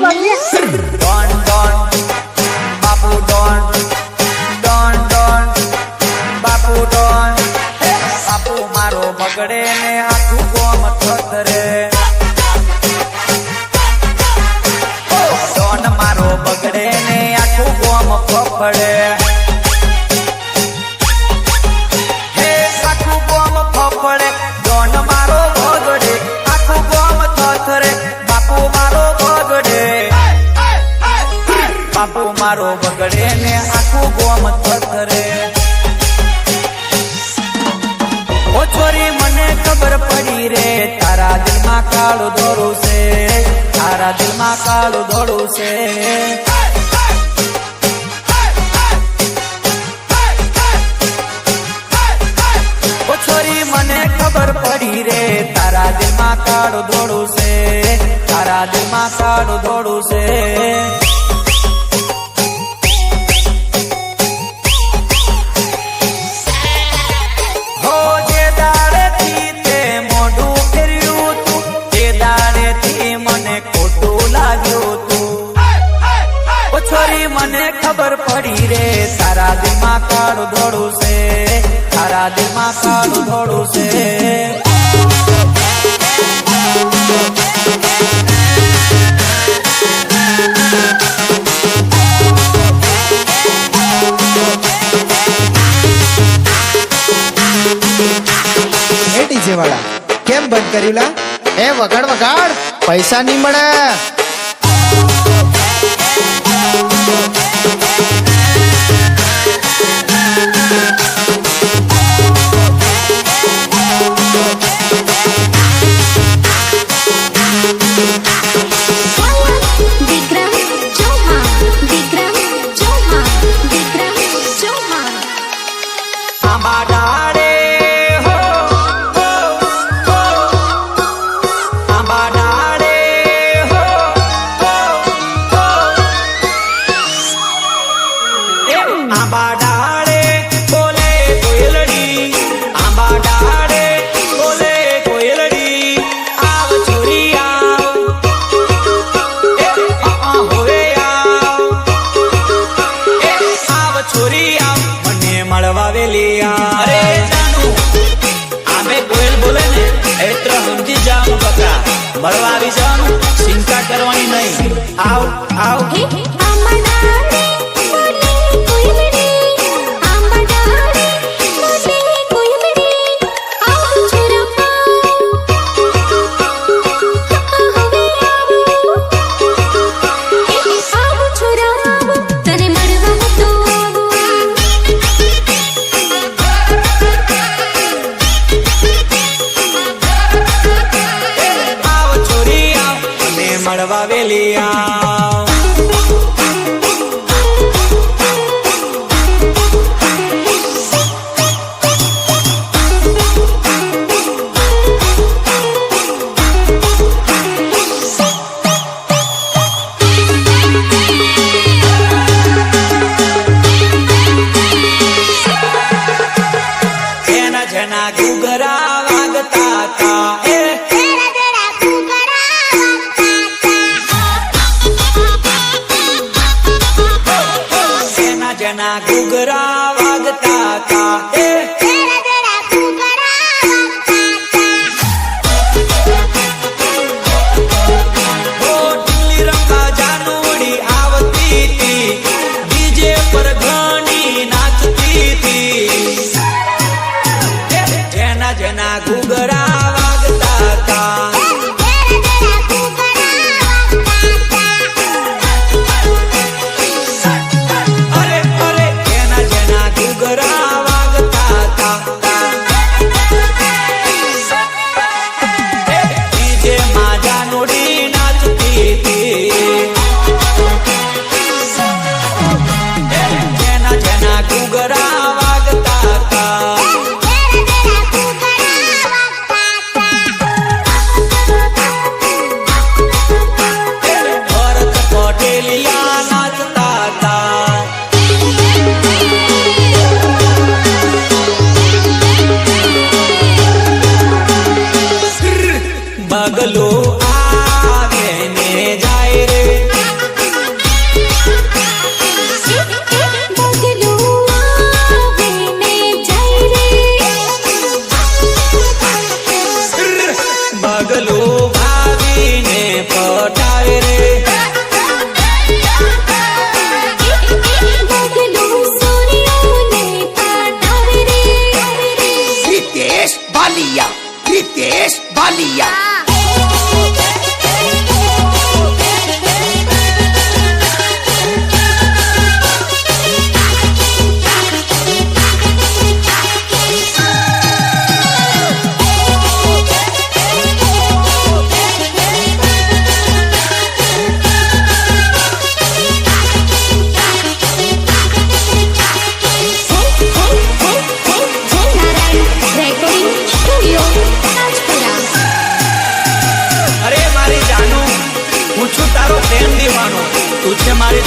બાકી Don Don બાપુ Don Don Don બાપુ Don બાપુ મારો બગડે ને આખું ગોમ થતરે ડોન મારો બગડે ને આખું ગોમ ફફડે હે આખું ગોમ ફફડે ડોન મારો બગડે આખું ગોમ થતરે બાપુ મારો બગડે બાપુ મારો બગડે ને આખું ગોમ થતરે ઓ છોરી મને ખબર પડી રે તારા દિલમાં કાળું દોરું છે તારા દિલમાં કાળું દોરું છે ઓ છોરી મને ખબર પડી રે તારા દિલમાં કાળું દોરું છે તારા દિલમાં કાળું દોરું છે મને ખબર પડી રે તારા દિલમાં કાળું દોડું છે તારા દિલમાં કાળું દોડું છે ડીજે વાળા કેમ બંધ કર્યું લા? એ વગાડ વગાડ, પૈસા નહીં મળે. મળવા આવી જવાનું, ચિંતા કરવાની નહીં. આવ આવ મળવા વેલી આવ. એના જેના ઘૂઘરા વાગતા તા જેના ઘૂઘરા વાગતા તા ઢીલી રંગા જાનુડી આવતી તી, ડીજે પર ઘણી નાચતી તી. જેના જેના ઘૂઘરા વાગતા તા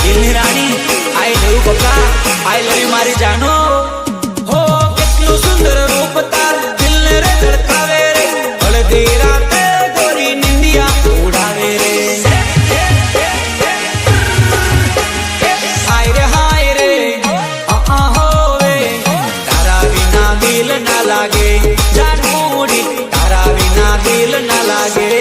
દિલની રાણી આઈ લવ યુ પપ્પા આઈ લવ યુ મારી જાનો હો કેટલું સુંદર રૂપ તાર દિલને રે ધડકાવે રે હળદી રાતે ગોરી નિંદિયા ઉડાવે રે હાય રે હોવે તારા વિના દિલ ના લાગે જાન મૂડી તારા વિના દિલ ના લાગે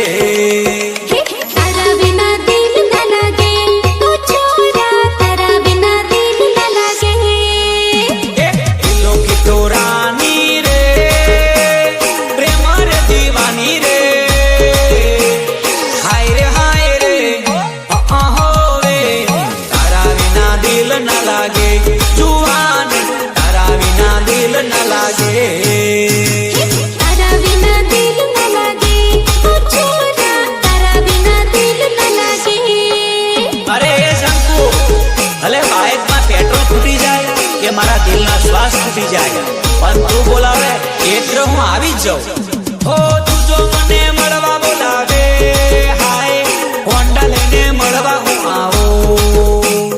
મારા દિલના શ્વાસ તૂટી જાય પણ તું બોલાવે એટલે હું આવી જ જાઉં હો તું જો મને મળવા બોલાવે હાય હોન્ડા લઈને મળવા હું આવું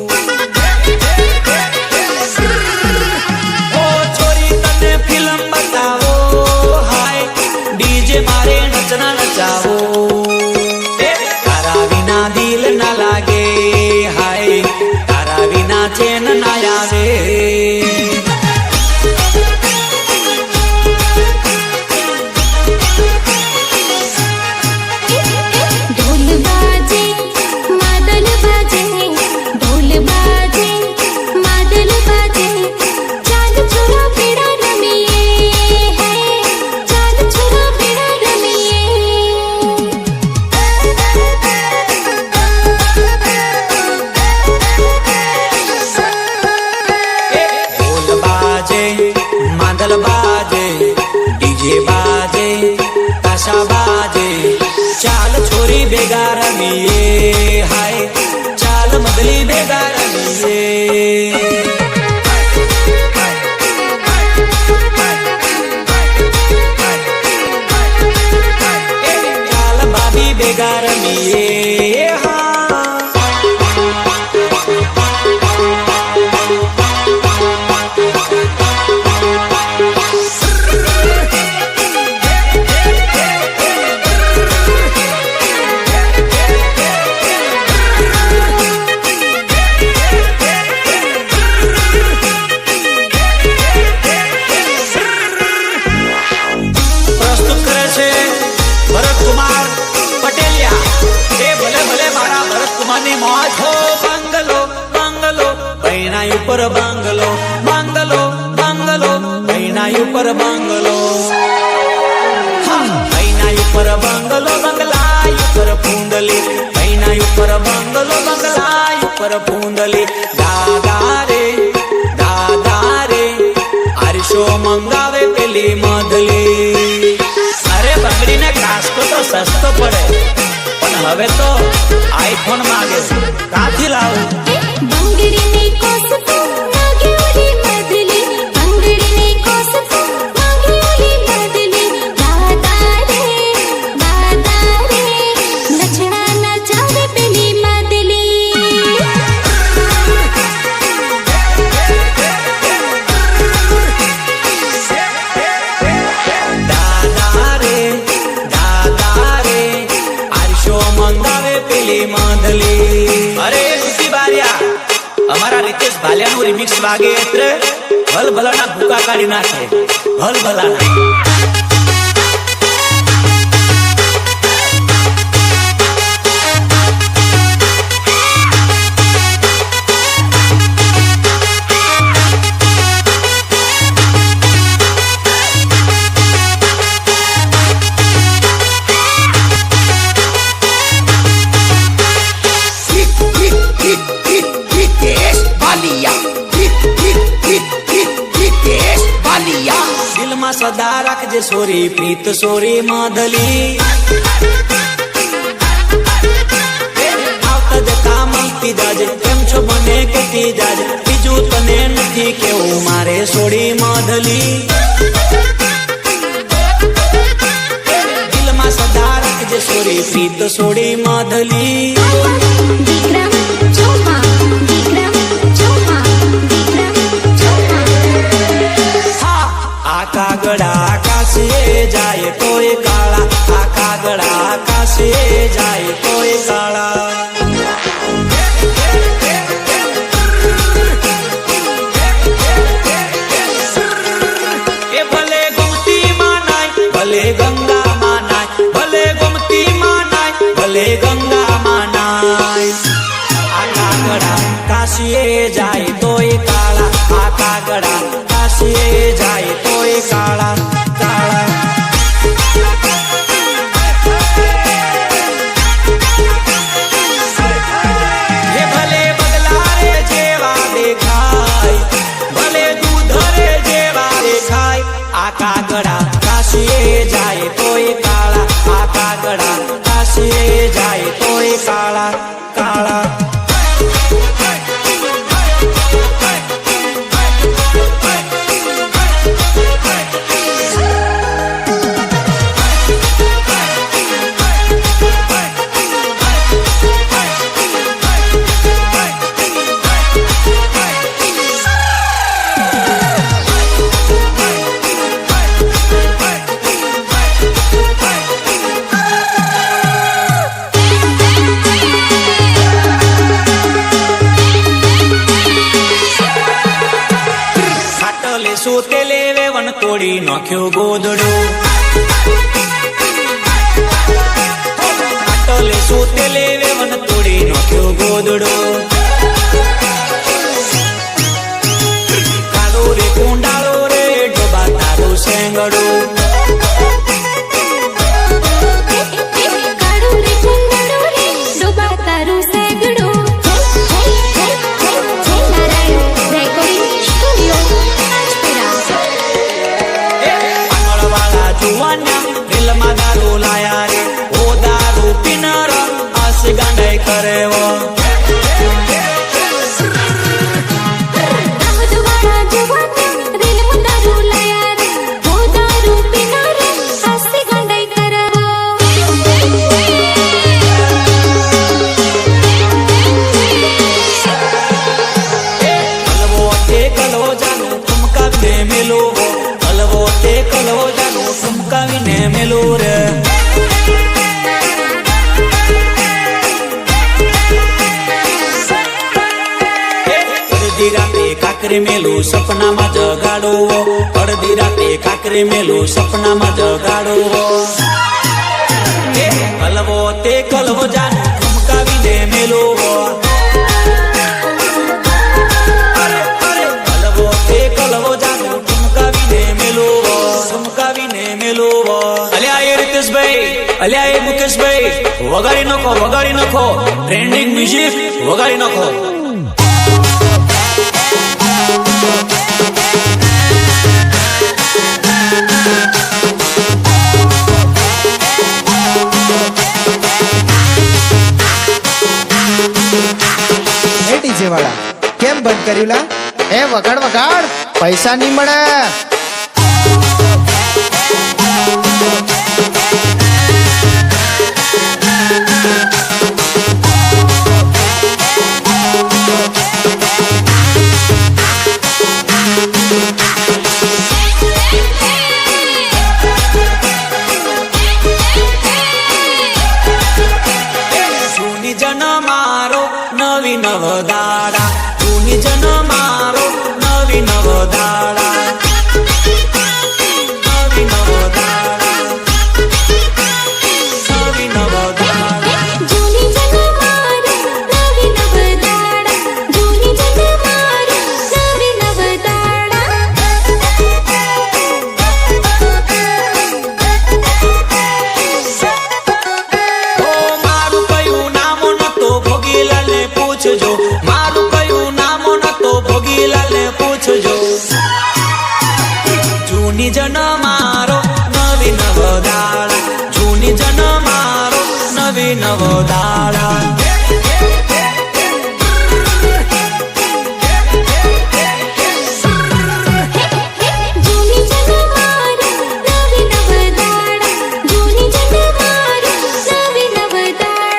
ઓ છોરી તને ફિલ્મ બતાવો હાય ડીજે મારે નચના નચાવો તારા વિના દિલ ના લાગે હાય તારા વિના ચેન ના આવે बाजे डीजे बाजे ताशा बाजे चाल छोरी बेगा रमीए हाय चाल मगली बेगा रमीए चाल भाभी बेगा रमीए ઉપર બાંગલો બાંગલો બાંગલો પૈના ઉપર બાંગલો પૈના ઉપર બાંગલો બંગલા ઉપર પૂંડલી પૈના ઉપર બાંગલો બંગલા ઉપર પૂંડલી દાદા રે આરશો મંગાવે પેલી મધલી અરે બંગડીને કાસ્કો તો સસ્તો પડે પણ હવે તો આઈફોન માંગે છે કાથી લાવું અરે સુતી બારિયા અમારા રીતેશ ભાલિયાનું રિમિક્સ વાગે એટલે ભલભલાના ભૂકા કાઢી નાખે ભલભલાના સદા રાખજે સોરી પ્રીત સોરી માધલી આવતા જતા મળતી જાજે કેમ છો મને કહેતી જાજે બીજું તને નથી કેવું મારે સોરી માધલી દિલમાં સદા રાખજે સોરી પ્રીત સોરી માધલી કાગડા કાશીએ જાય તોય કાળા આ કાગડા કાશીએ જાય તોય કાળા એ ભલે ગોમતીમાં નાય ભલે ગંગામાં નાય ભલે ગોમતીમાં નાય ભલે ગંગામાં નાય આ કાગડા કાશીએ જાય તોય કાળા આ કાગડા કાશીએ જાય તોય કાળા કાળા એ ભલે બગલા રે જેવા દેખાય ભલે દૂધ રે જેવા દેખાય આ કાગડા કાશીએ જાય તોય કાળા આ કાગડા કાશીએ જાય તોય કાળા કાળા સોતેલે વેવન તોડી નાખ્યો ગોદડો આટલે સોતેલે વેવન તોડી નાખ્યો ગોદડો કાળો રે કુંડાળો રે ડોબા તારો સેંગડો કાકરી મેલું સપનામાં જગાડો અડધી રાતે કાકરી મેલું સપનામાં જગાડો કલવો તે કલવો જાને ઠુમકાવીને મેલો કલવો તે કલવો જાને ઠુમકાવીને મેલો અલ્યા એ રીતેશભાઈ અલ્યા એ મુકેશભાઈ વગાડી નાખો ટ્રેન્ડિંગ મ્યુઝિક વગાડી નાખો ડીજે વાળા કેમ બંધ કર્યું લા એ વગાડ વગાડ પૈસા નહીં મળે નવદાડા જૂની જન મારો નવી નવદાડા નવી નવદાડા નવી નવદાડા જૂની જન મારો નવી નવદાડા જૂની જન મારો નવી નવદાડા ઓ મારું કયું નામ નતો ભોગીલાલને પૂછજો મારું કયું નામ નતો ભોગીલાલને પૂછજો જૂની જન મારો નવી નવદાડા જૂની જન મારો નવી નવદાડા જૂની જન મારો નવી નવદાડા જૂની જન મારો નવી નવદાડા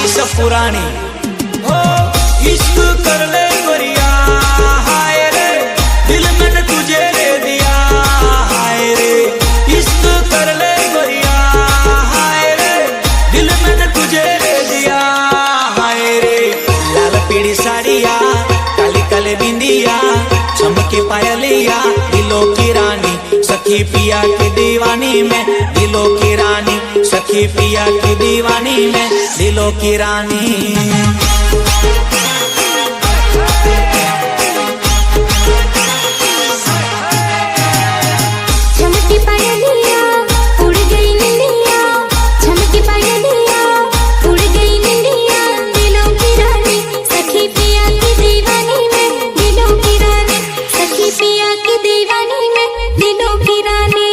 बारिश पुरानी हो इश्क कर ले गोरिया हाय रे दिल मैंने तुझे दे दिया हाय रे इश्क कर ले गोरिया हाय रे दिल मैंने तुझे दे दिया हाय रे लाल पीली साड़िया काली काले बिंदिया चमकी पायलिया दिलों की रानी सखी पिया की दीवानी में दिलों की रानी सखी पिया की दीवानी में दिलों की रानी चमकी पायलिया उड़ गई निंदिया चमकी पायलिया उड़ गई निंदिया दिलों की रानी सखी पिया की दीवानी में दिलों की रानी सखी पिया की दीवानी में दिलों की रानी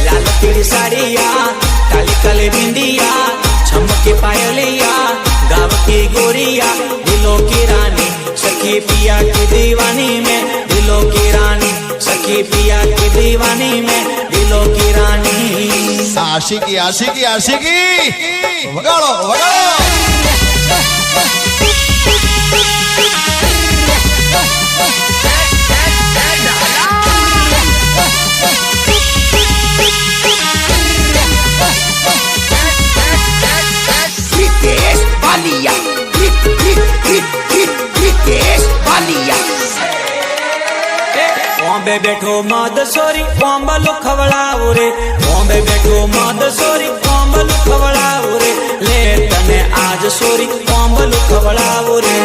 लाल पीली साड़िया काली काली बिंदिया चमके पायलिया गाँव की गोरिया दिलों की रानी सखी पिया की दीवानी में दिलों की रानी सखी पिया की दीवानी में दिलों की रानी आशिकी आशिकी आशिकी वगाड़ो वगाड़ो British Balia British Balia Bombay बैठो मद सोरी बॉम्बलो खवड़ाओ रे बॉम्बे बैठो मद सोरी बॉम्बलो खवड़ाओ रे ले तने आज सोरी बॉम्बलो खवड़ाओ रे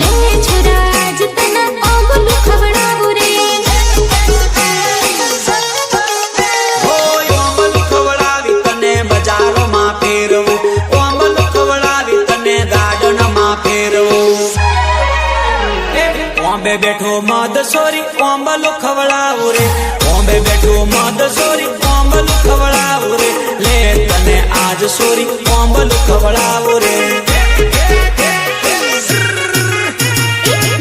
ले छोरा आज तना ओंबलू खवड़ाऊ रे बॉम्बलो खवड़ावी तने बाजारो मां फेरवो बॉम्बलो खवड़ावी तने गार्डन मां फेरवो बॉम्बे बैठो मद सोरी बॉम्बलो खवड़ाओ रे बॉम्बे बैठो मद सोरी बॉम्बलो खवड़ाओ रे ले तने आज सोरी बॉम्बलो खवड़ाओ रे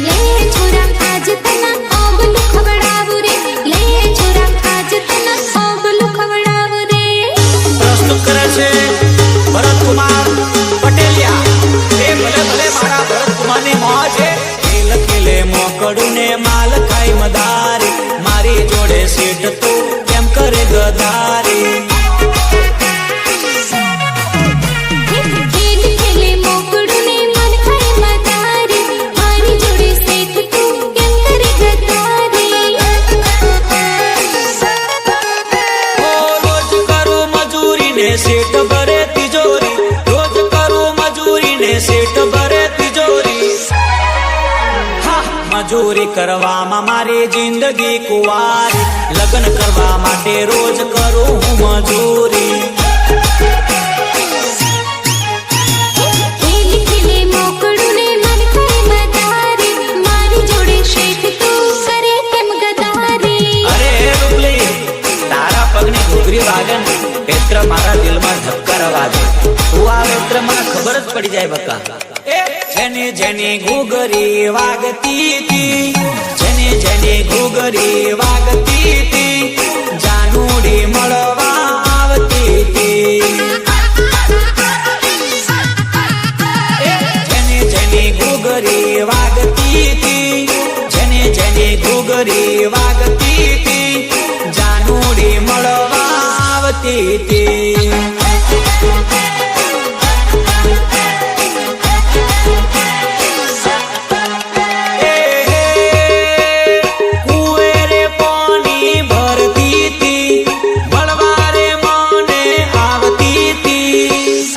ले छोरा आज तना ओंबलू खवड़ाऊ रे ले छोरा आज तना ओंबलू खवड़ाऊ रे प्रस्तुत करे છે ભરત કુમાર પટેલિયા એ ભલે ભલે મારા ભરત કુમારની મોજ છે ખેલ ખેલે મોકડું ને માલ ખાઈ મદારી મારી જોડે સેટ તો કેમ કરે ગદારી ખેલ ખેલે મોકડું ને મન ખાય મદારી મારી જોડે શેઠ તું કેમ કરે ગદારી ઓ રોજ કરું મજૂરી ને સેટ ભરે તિજોરી રોજ કરું મજૂરી ને સેટ ભરે તિજોરી હા મજૂરી કરવામાં મારી જિંદગી કુંવારી લગ્ન કરવા માટે રોજ કરું હું મજૂરી ખેલ ખેલે મોકડું ને મન ખાય મદારી મારી જોડે શેઠ તું કરે કેમ ગદારી અરે રૂપલી તારા પગની ઘૂઘરી વાગે ને એટલે મારા દિલમાં ધબકાર વાગે તું આવે એટલે મને ખબર જ પડી જાય બકા જેની જેની ઘૂઘરી વાગતી હતી જેની જેની ઘૂઘરી વાગતી હતી જાનુડી મળવા આવતી હતી જેની જેની ઘૂઘરી વાગતી હતી જેની જેની ઘૂઘરી વાગતી હતી જાનુડી મળવા આવતી હતી કુવેરે પાણી ભરતી હતી મળવા રે મને આવતી હતી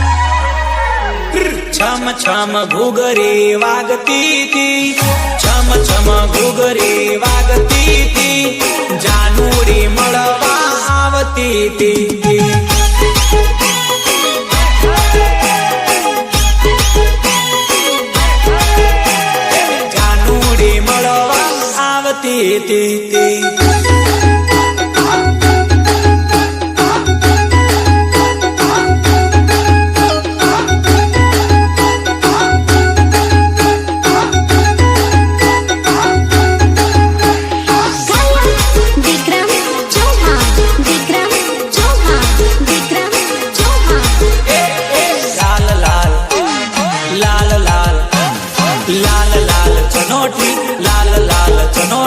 છમ છમ ઘૂઘરી વાગતી હતી છમ છમ ઘૂઘરી વાગતી હતી જાનુડી મળવા આવતી હતી જાનુડી મળવા આવતી હતી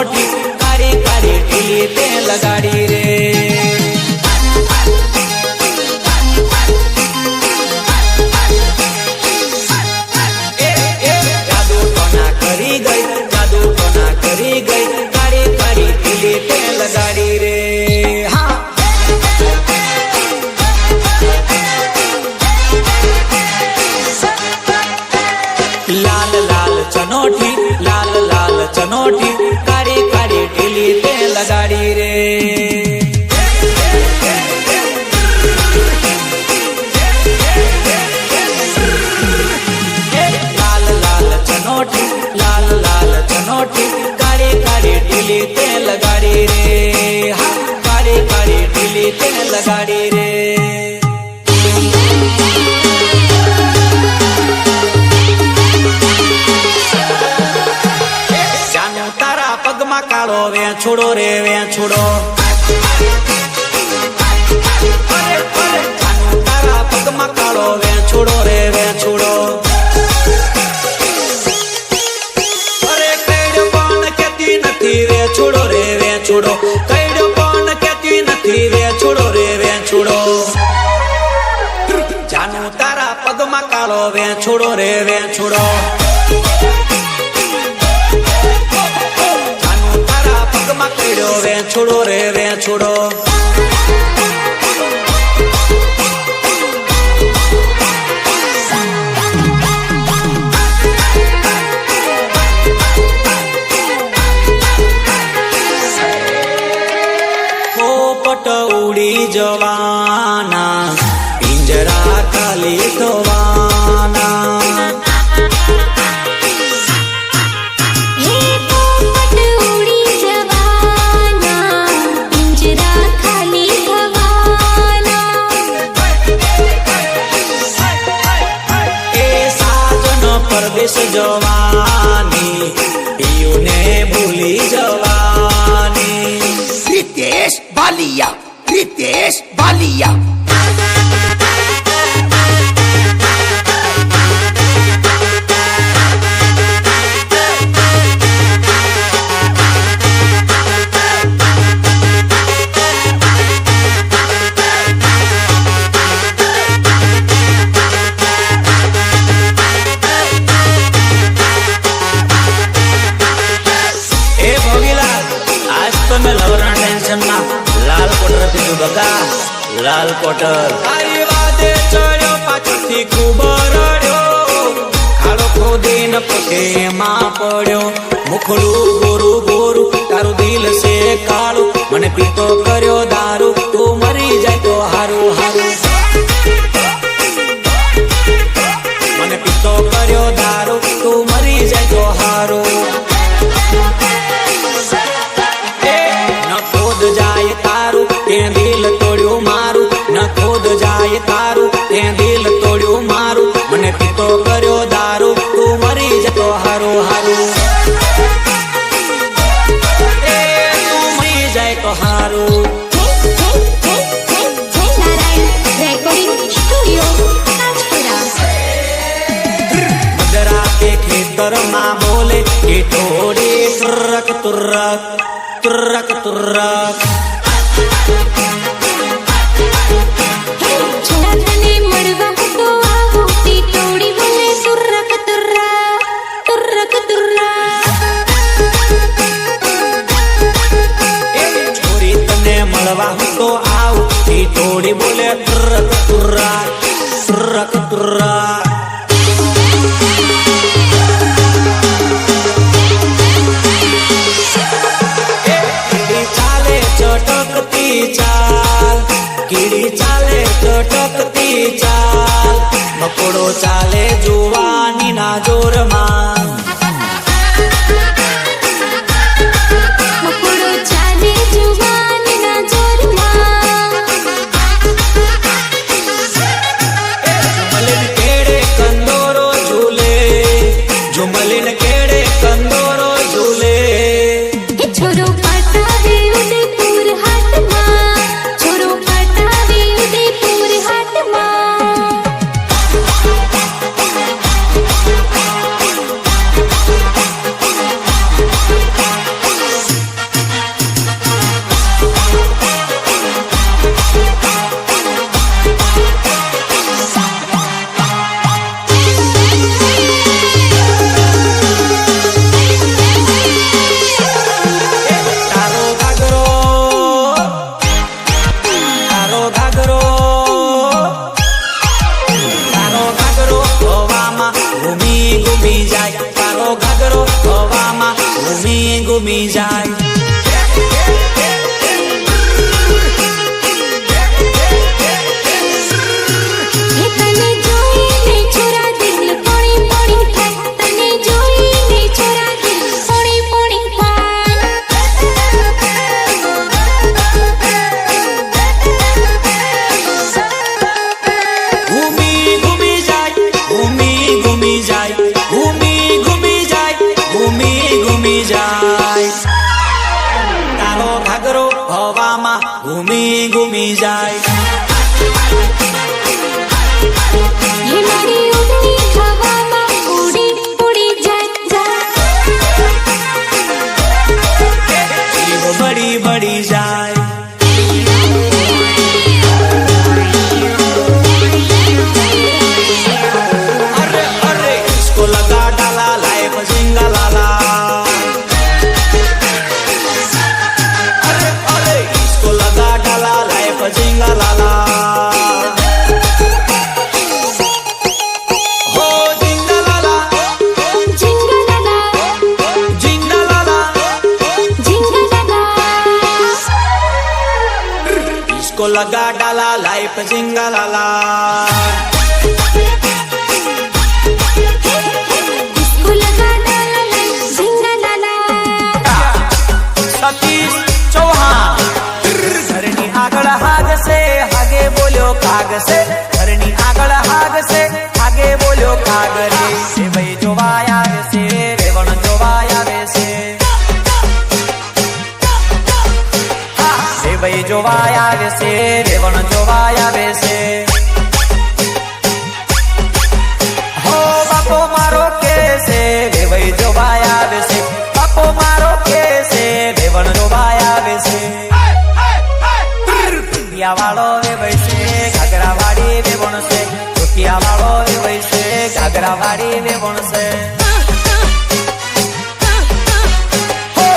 ચનોઠી કાળી કાળી ઢીલી તે લગાડી રે જાદુ ટોના કરી ગઈ કાળી કાળી ઢીલી તે લગાડી રે હા લાલ લાલ ચનોઠી કાળી કાળી ઢીલી તે લગાડી રે લાલ લાલ ચનોઠી કાળી કાળી ઢીલી તે લગાડી રે હા કાળી કાળી ઢીલી તે લગાડી રે પગમાં કાળો વેછોડો રે વેછોડો તારા પગમાં કાળો વેછોડો રે વેછોડો અરે કઈડો પણ કેતી નથી વેછોડો રે વેછોડો કઈડો પણ કેતી નથી વેછોડો રે વેછોડો જાનું તારા પગમાં કાળો વેછોડો રે વેછોડો વેછોડો રે વેછોડો પોપટ ઉડી જવાના પિંજરા ખાલી થવાના પરદેશ જવાની પિયુને ભૂલી જવાની Ritesh Balia લાલ કોટર તારી વાદે ચડ્યો પાછળથી ખૂબ રડ્યો ખાડો ખોદીને પોતે એમાં પડ્યો મુખડું ગોરું ગોરું તારું દિલ છે કાળું મને પીતો કર્યો દારૂ તું મરી જાય તો હારું હારું મને પીતો કર્યો દારૂ તું મરી જાય તો હારું ન ખોદ જાય તારું તે દિલ તોડ્યું મારું ન ખોદ જાય તારું તે દિલ તોડ્યું મારું મને પીતો કર્યો દારૂ તું મરી જતો હારું હારું તું મરી જાય તો હારું મજરાતે ખેતરમાં બોલે કે થોડી તુરક તુરક તુરક તુરક છોરી તને મળવા તો આવું થોડી બોલે તુરક તુરક તુરક તુરક કીડી ચાલે ચટકતી ચાલ બકોડો ચાલે જુવાની ના જોરમાં ઝુમલીન કેડે કંદોરો ઝૂલે ઝુમલીન કેડે કંદોરો ઝૂલે છોરો પાટાવે ઉદયપુર હાટમાં છોરો પાટાવે ઉદયપુર હાટમાં ઘૂમી જાય. હે તને જોઈને છોરા દિલ પોણી પોણી થાય, તને જોઈને છોરા દિલ પોણી પોણી થાય. ઘૂમી ઘૂમી જાય, ઘૂમી ઘૂમી જાય, ઘૂમી ઘૂમી જાય, ઘૂમી ઘૂમી જાય. તારો ઘાઘરો હવામાં ઘૂમી ઘૂમી જાય. હે મારી ઉડની હવામાં ઉડી ઉડી જાય જાય. જીવ બળી બળી જાય. અરે અરે इसको लगा डाला लाइफ जिंगा लाला. अरे अरे इसको लगा डाला लाइफ जिंगा लाला. हो जिंगा लाला, ઝીંગલાલા जिंगा लाला. ઝીંગલાલા. इसको लगा डाला लाइफ जिंगा लाला. इसको लगा डाला लाइफ ઝીંગલાલા. સતીશ ચૌહાણ. ઘરની આગળ હાગશે હાગે બોલ્યો કાગશે. ઘરની આગળ હાગશે હાગે બોલ્યો કાગરે. એ ભાઈ જોવાય આવે છે, રેવણ જોવાય આવે છે. એ ભાઈ જોવાય આવે છે, રેવણ જોવાય આવે છે. હો બાપો મારો કે છે, રે ભાઈ જોવાય આવે છે. બાપો મારો કે છે, રેવણ જોવાય આવે છે. ટોટિયા વાળો વેવાય છે, ઘાઘરા વાળી વેવણ છે. ટોટિયા વાળો વેવાય છે, ઘાઘરા વાળી વેવણ છે. હો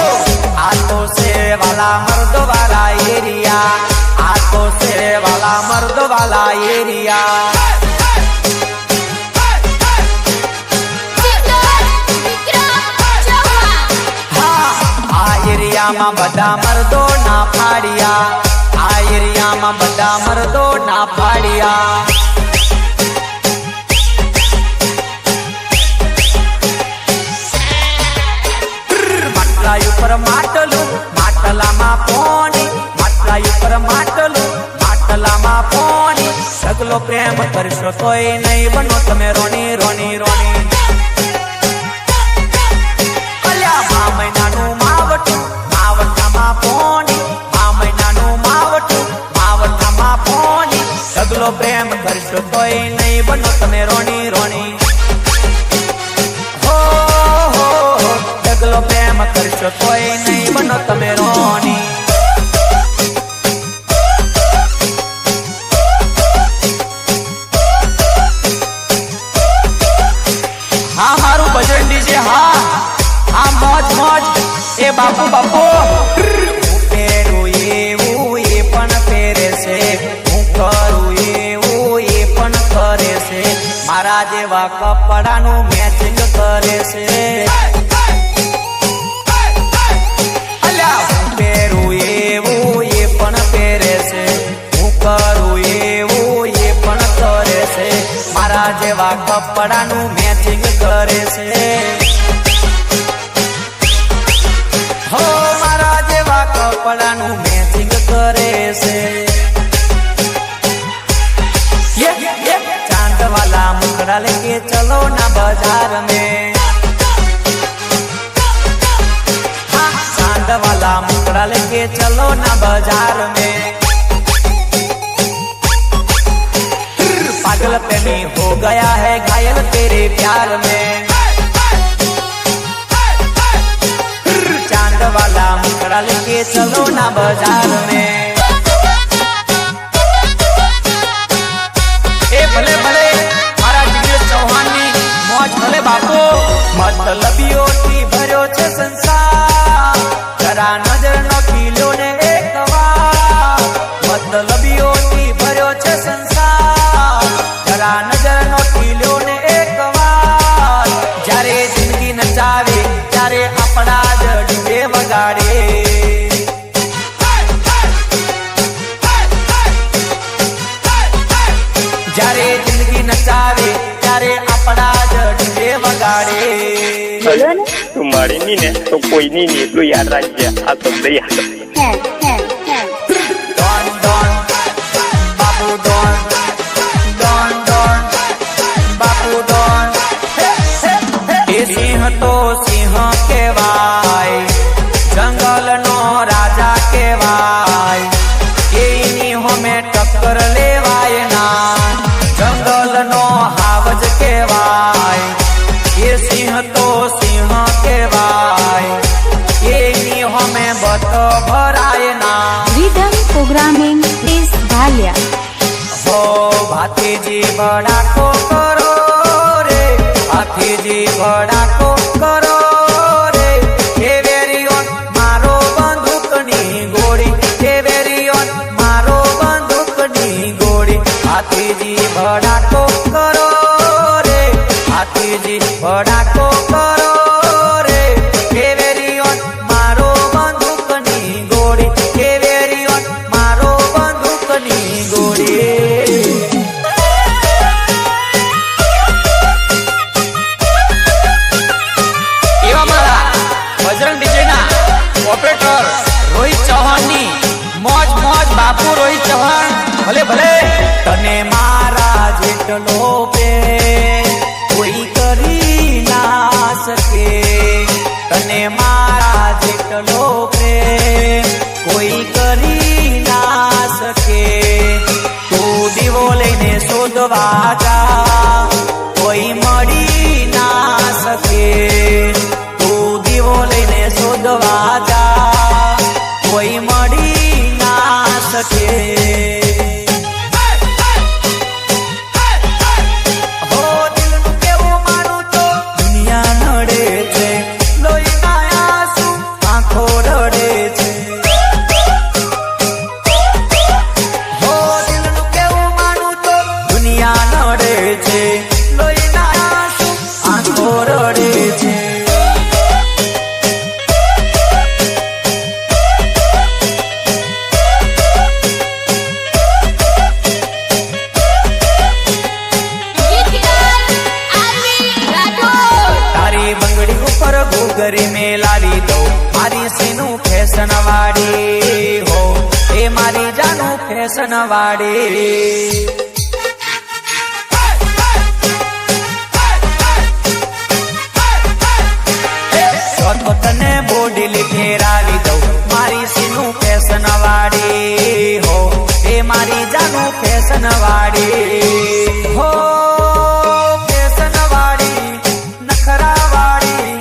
આ તો છે વાલા મર્દો વાલા એરિયા. આ તો છે વાલા મર્દો વાલા એરિયા. હા આ એરિયામાં બધા મર્દો ના ફાડ્યા. આ એરિયામાં બધા મર્દો ના ફાડ્યા. માટલા ઉપર માટલું, માટલામાં પોણી. માટલા ઉપર માટલું, માટલામાં પોણી. સગલો પ્રેમ કરશો તોય નહીં બનો તમે રોણી રોણી રોણી. અલ્યા મા મહિનાનું માવઠું, માવઠામાં પોણી. મા મહિનાનું માવઠું, માવઠામાં પોણી. સગલો પ્રેમ કરશો તોય નહીં બનો તમે રોણી રોણી. હો હો હો સગલો પ્રેમ કરશો તોય નહીં બનો તમે રોણી. હા મારું ભજન ડીજે. હા હા મોજ મોજ. એ બાપુ બાપુ હું પહેરું એવું એ પણ પહેરે છે. હું કરું એવું એ પણ કરે છે. મારા જેવા કપડાનું મેચિંગ કરે છે. અલ્યા હું પહેરું એવું એ પણ પહેરે છે. હું કરું એવું એ પણ કરે છે. મારા જેવા કપડાનું મેચિંગ કરે છે. હો મારા જેવા કપડાનું મેચિંગ કરે છે. चांद वाला मुखड़ा लेके चलो ना बाजार में. हाँ चांद वाला मुखड़ा लेके चलो ना बाजार में. पागल प्रेमी हो गया है घायल तेरे प्यार में. चांद वाला मुखड़ा लेके चलो ना बाजार में. ए भले भले मारा जिग्नेश चौहान ની મોજ ભલે બાપો. મતલબીઓથી ભર્યો છે સંસાર. જરા નજર નોખી ને એક વાર. મતલબીઓથી ભર્યો છે સંસાર. જરા નજર નોખી ને એક વાર. જ્યારે જિંદગી નચાવે ત્યારે આપણા જ ડીજે વગાડે. તું મારી ની ને તો કોઈ ની એટલું યાદ રાખજે. આ શબ્દ યાદ ડોન ડોન બાપુ ડોન ડોન ડોન બાપુ ડોન. એ સિંહ તો સિંહ કહેવાય, જંગલનો રાજા કહેવાય. એની હોમે ટક્કર લેવાય ના, જંગલનો હાવજ કહેવાય. એ સિંહ તો સિંહ કહેવાય, એની હોમે બત ભરાય ના. Rhythm programming is Bhalia. હો ભાતીજી બડાકો કરો રે, ભાતીજી બડાકો કરો રે. એ વેરિયોન મારો બંદૂકની ગોળી, એ વેરિયોન મારો બંદૂકની ગોળી. ભાતીજી બડાકો કરો રે, ભાતીજી બડાકો કરો રે. એ વેરિયોન મારો બંદૂકની ગોળી, એ વેરિયોન મારો બંદૂકની ગોળી. એવા મારા બજરંગ ડીજેના ઓપરેટર રોહિત ચૌહાણની મોજ મોજ બાપુ રોહિત ચૌહાણ. ભલે ભલે તને મારા જેટલો પ્રેમ કોઈ કરી ના શકે, તને મારા જેટલો પ્રેમ કોઈ કરી ના શકે. તું દીવો લઈને શોધવા જા, કોઈ મળી ના શકે. તું દીવો લઈને શોધવા જા, કોઈ મળી ના શકે. હો દિલનું કેવું માનું તો દુનિયા નડે છે, લોહીના આંસુ આંખો રડે છે. હો દિલનું કેવું માનું તો દુનિયા નડે છે, લોહીના આંસુ આંખો રડે છે. તારી બંગડી ઉપર ઘૂઘરી મેલાવી દઉં, મારી સીનું ફેશન વાળી હો, એ મારી જાનું ફેશન વાળી. તને બોડી ફેરાવી દઉં, મારી સીનું ફેશન વાળી હો, એ મારી જાનું ફેશન વાળી હો. ફેશન વાળી નખરા વાળી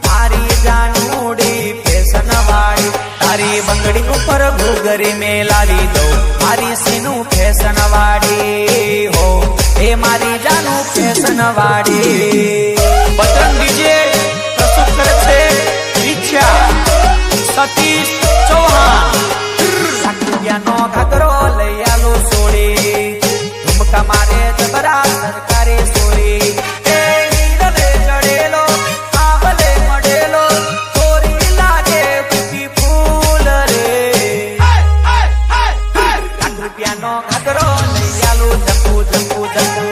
મારી જાનુડી ફેશન વાળી. તારી બંગડી ઉપર ઘૂઘરી મેલાવી દઉં, મારી સીનું ફેશન વાળી હો, એ મારી જાનું ફેશન વાળી. બજરંગ ડીજે પ્રસ્તુત કરે છે ઈચ્છા સતીશ ચૌહાણ. રૂપિયાનો ઘાઘરો લઈ આલો સોળી, ઝુમકા મારે જબરા સરકારી સોળી. એ હીરવે ચડેલો આંબલે મળેલો, થોરી લાગે ફૂટી ફૂલ રે. રૂપિયાનો ઘાઘરો લઈ આલો જંપુ જંપુ જંપુ.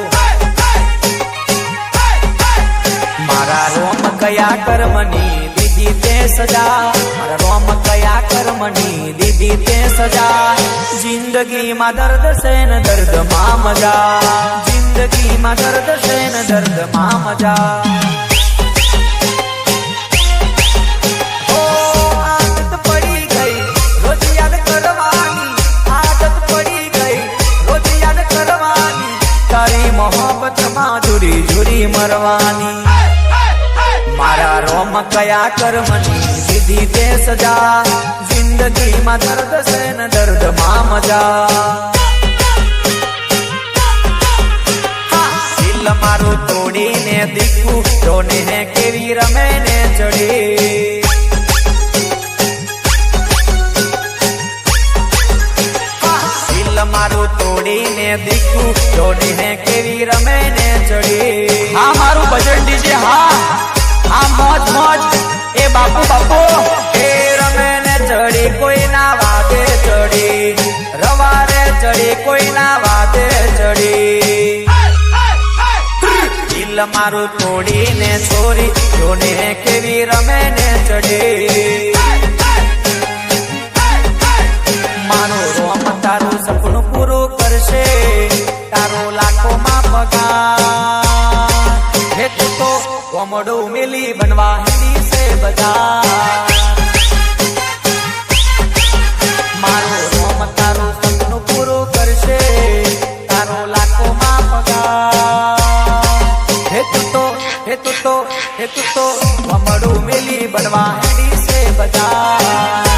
મારા રોમ કયા કર્મની દીદી તે સજા, મારા રોમ કયા કર્મની દીદી તે સજા. જિંદગીમાં દર્દ છે ને દર્દમાં મજા, જિંદગીમાં દર્દ છે ને દર્દમાં મજા. ઓ આદત પડી ગઈ રોજ યાદ કરવાની, આદત પડી ગઈ રોજ યાદ કરવાની. તારી મોહબ્બતમાં ઝુરી ઝુરી મરવાની. મારા રોમ કયા કર્મની દીધી તે સજા, જિંદગીમાં દર્દ છે ને દર્દમાં મજા. દિલ મારું તોડીને દીકું રોને કેવી રમે ને ચડી. દિલ મારું તોડીને દીકું રોને કેવી રમે ને ચડી. હા મારું બજરંગ ડીજે હા, આ મોજ મોજ એ બાપુ બાપુ. એ રમે ને ચડી કોઈ ના વાદે ચડી, ચડી કોઈના વાદે ચડી દિલ દિલ મારું તોડીને છોરી જોને કેવી રમે ને ચડે મારું રોમ તારું સપનું પૂરું કરશે તારો લાખોમાં પગાર હે તું તો કોમડો મેલી બનવા હેડી છે બધા મારું રોમ તારું સપનું પૂરું કરશે તારો લાખોમાં પગાર હે તું તો કોમડો મેલી બનવા હેડી છે બધા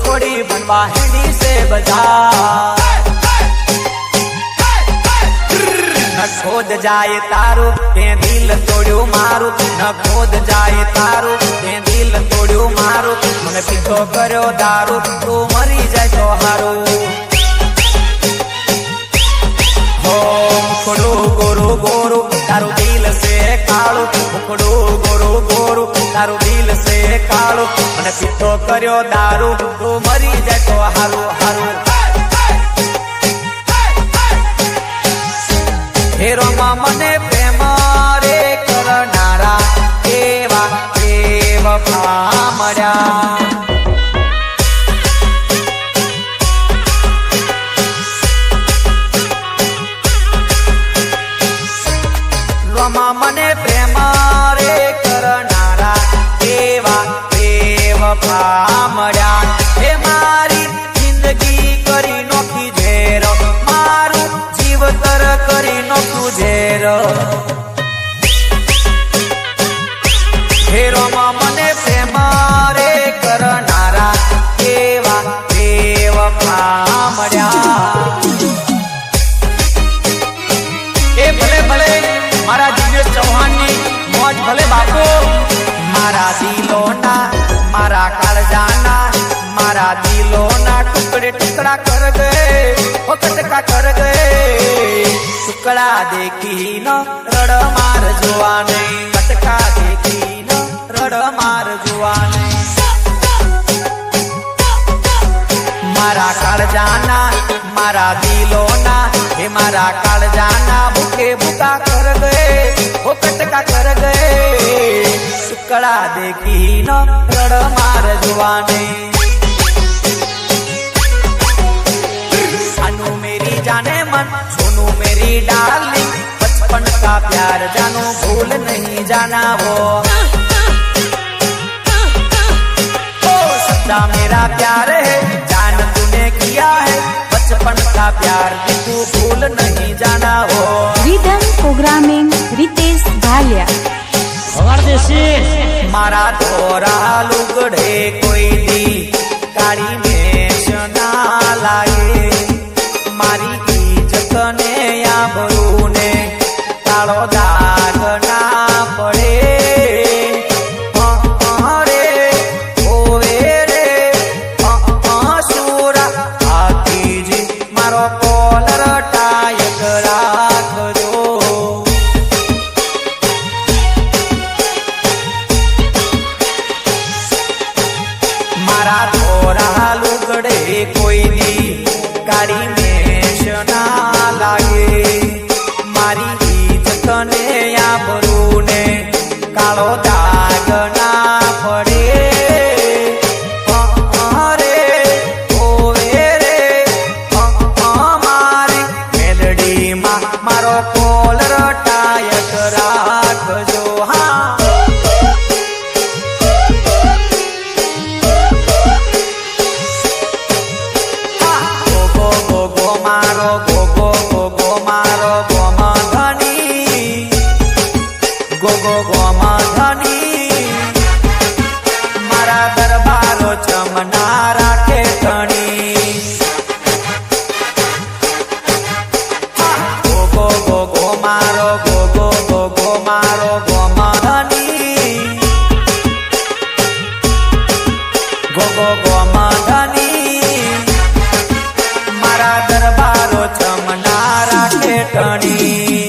છોડી બનવા હેડી છે બધા ન ખોદ જાય તારું તે દિલ તોડ્યું મારું ન ખોદ જાય તારું તે દિલ તોડ્યું મારું મને પીછો કર્યો દારૂ તું મરી જાય તો હારું હો મુખડું ગોરું ગોરું તારું દિલ છે કાળું મુખડું ગોરું ગોરું તારું દિલ છે કાળું મને પીછો કર્યો દારૂ તું મરી જાય તો હારું હારું હેરોમાં મને પ્રેમ રે કરનારા એવા વફા મળ્યા રોમાં મને પ્રેમ રે કરનારા એવા વફા મળ્યા હે મારી જિંદગી કરી નોખી ઝેર મારું જીવતર કરી નોખું ઝેર હેરોમાં મને પ્રેમ રે કરનારા એવા વફા મળ્યા એ ભલે ભલે મારા દિનેશ ચૌહાણની મોજ ભલે બાપો મારા દિલોના મારા કાળજાના મારા દિલોના ટુકડે ટુકડા કર ગયે ઓ કટકા કર ગયે ટુકડા દેખી ન રડ માર જોવા નહીં કટકા દેખી ન રડ માર જોવા નહીં મારા કાળજાના મારા દિલોના હે મારા કાળજાના ભૂખે ભૂકા કર ગયે ઓ કટકા કર ગયે ટુકડા દેખી ન રડ માર જોવા નહીં जानू मेरी जाने मन सोनू मेरी डार्लिंग बचपन का प्यार जानू भूल नहीं जाना वो ओ सच्चा मेरा प्यार है जान तूने किया है बचपन का प्यार तू भूल नहीं जाना वो रिदम प्रोग्रामिंग रितेश भालिया मारा तोरा लुगड़े कोई दी काली में ना लागे मारी इज्जत ने आबरू ने कालो दाग ना પડે રે ઓવે રે સુરા આતીજી મારો કોલર ટાયક રાખજો મારા તોરા લુગડે કોઈ દી કાળી મેશ ના લાગે મારી ઇજ્જત ને આબરૂ ને કાળો દાગ ના પડે રે ઓવે રે મારી મેલડીમાં મારો કોલર ટાયક રાખજો હા મારા દરબારો ચમના રાખે ધણી ગોગો ગોગો મારો ગોગો ગોગો મારો ગોમધની ગોગો ગોમધની મારા દરબારો ચમના રાખે ધણી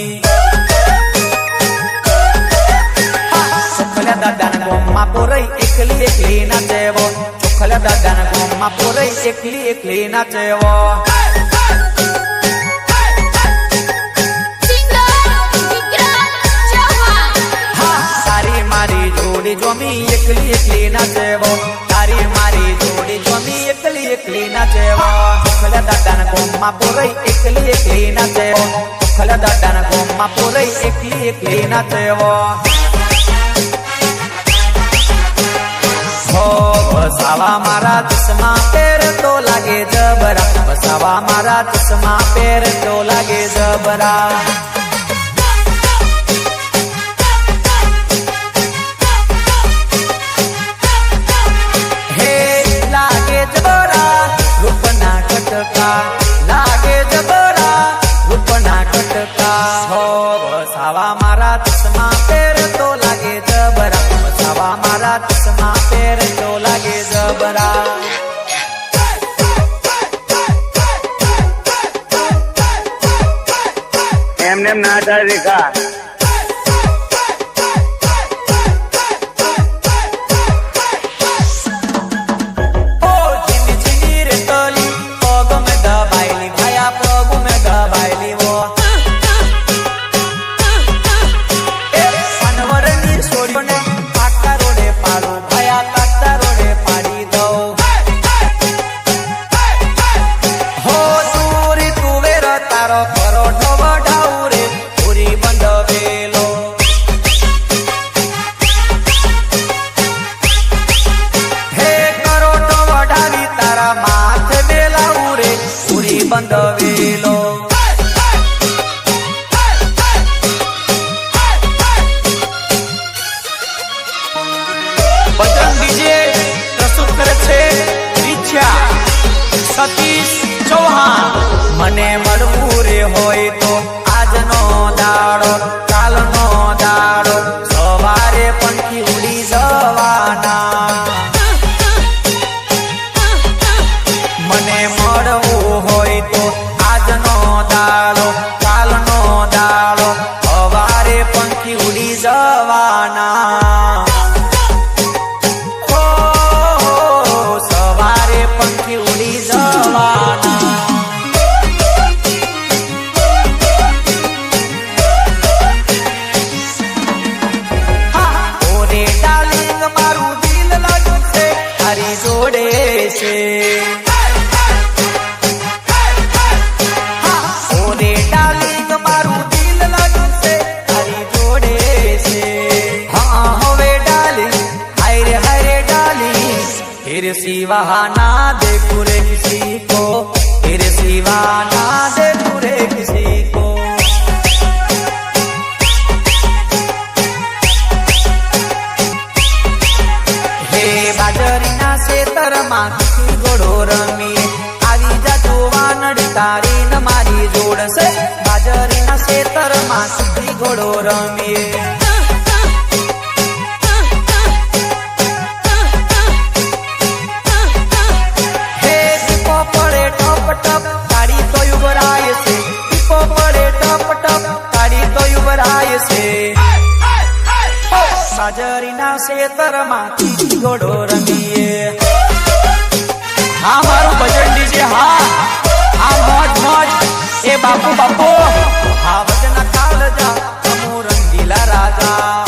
દાદાના ગોમમાં પોરઈ એકલી એકલી નાચેવો ચોખલા દાદાના ગોમમાં પોરઈ એકલી એકલી નાચેવો એકલી એકલી નાચેવો તારી મારી જોડી જોમી એકલી એકલી નાચેવો ખોખલા દાદાના ગોમમાં પોરઈ એકલી એકલી નાચેવો ખોખલા દાદાના ગોમમાં પોરઈ એકલી એકલી નાચેવો હો બસાવા મારા ચશ્મા પેર તો લાગે જબરા બસાવા મારા ચશ્મા પેર તો લાગે જબરા હે લાગે જબરા રૂપના કટકા લાગે જબરા રૂપના કટકા હો બસાવા મારા ચશ્મા પેર તો લાગે જબરા બસાવા મારા ચશ્મા પેર તો લાગે જબરા એમને ના થાય રેખા ઓ ચીની ચીની રે તલી પગ મે દબાઈલી ભાયા પગ મે દબાઈલી વો એ અનવરની છોડીને કાકા રોડે પાડો ભાયા કાકા રોડે પાડી દઉં હો તુરી તુવેર તારો પરોઠો વઢાઉ રે પૂરી બંધવેલો હે પરોઠો વઢાવી તારા માથે બેલાઉ રે પૂરી બંધવેલો બજરંગ ડીજે પ્રસ્તુત કરે છે વિદ્યા સતીશ ચૌહાણ મને મળવું રે હોય તો આજનો દાડો કાલનો દાડો સવારે પંખી ઉડી જવાના મને મળવું હોય તો આજનો દાડો કાલનો દાડો સવારે પંખી ઉડી જવાના સવારે પંખી ઉડી જવાના ઓરે ડાર્લિંગ મારું દિલ લાગ્યું છે તારી જોડે છે ઓરે ડાર્લિંગ મારું દિલ લાગ્યું છે તારી જોડે છે હા હવે ડાર્લિંગ હાય રે ડાર્લિંગ तेरे सिवा ना देखूं रे किसी को तेरे सिवा ना देखूं रे किसी को હે બાજરીના ખેતરમાં કિસી ઘોડો રમીએ આવી જા જોવા નડી તારી ન મારી જોડશે બાજરીના ખેતરમાં કિસી ઘોડો રમીએ હે ટીપો પડે ટપ ટપ તારી તો યુવરાય છે ટીપો પડે ટપ ટપ તારી તો યુવરાય છે બાજરીના ખેતરમાં કિસી ઘોડો રમીએ હા મારું ભજન ડીજે હા મોજ મોજ એ બાપુ બાપુ હા વચન કાલ જા અમુ રંગીલા રાજા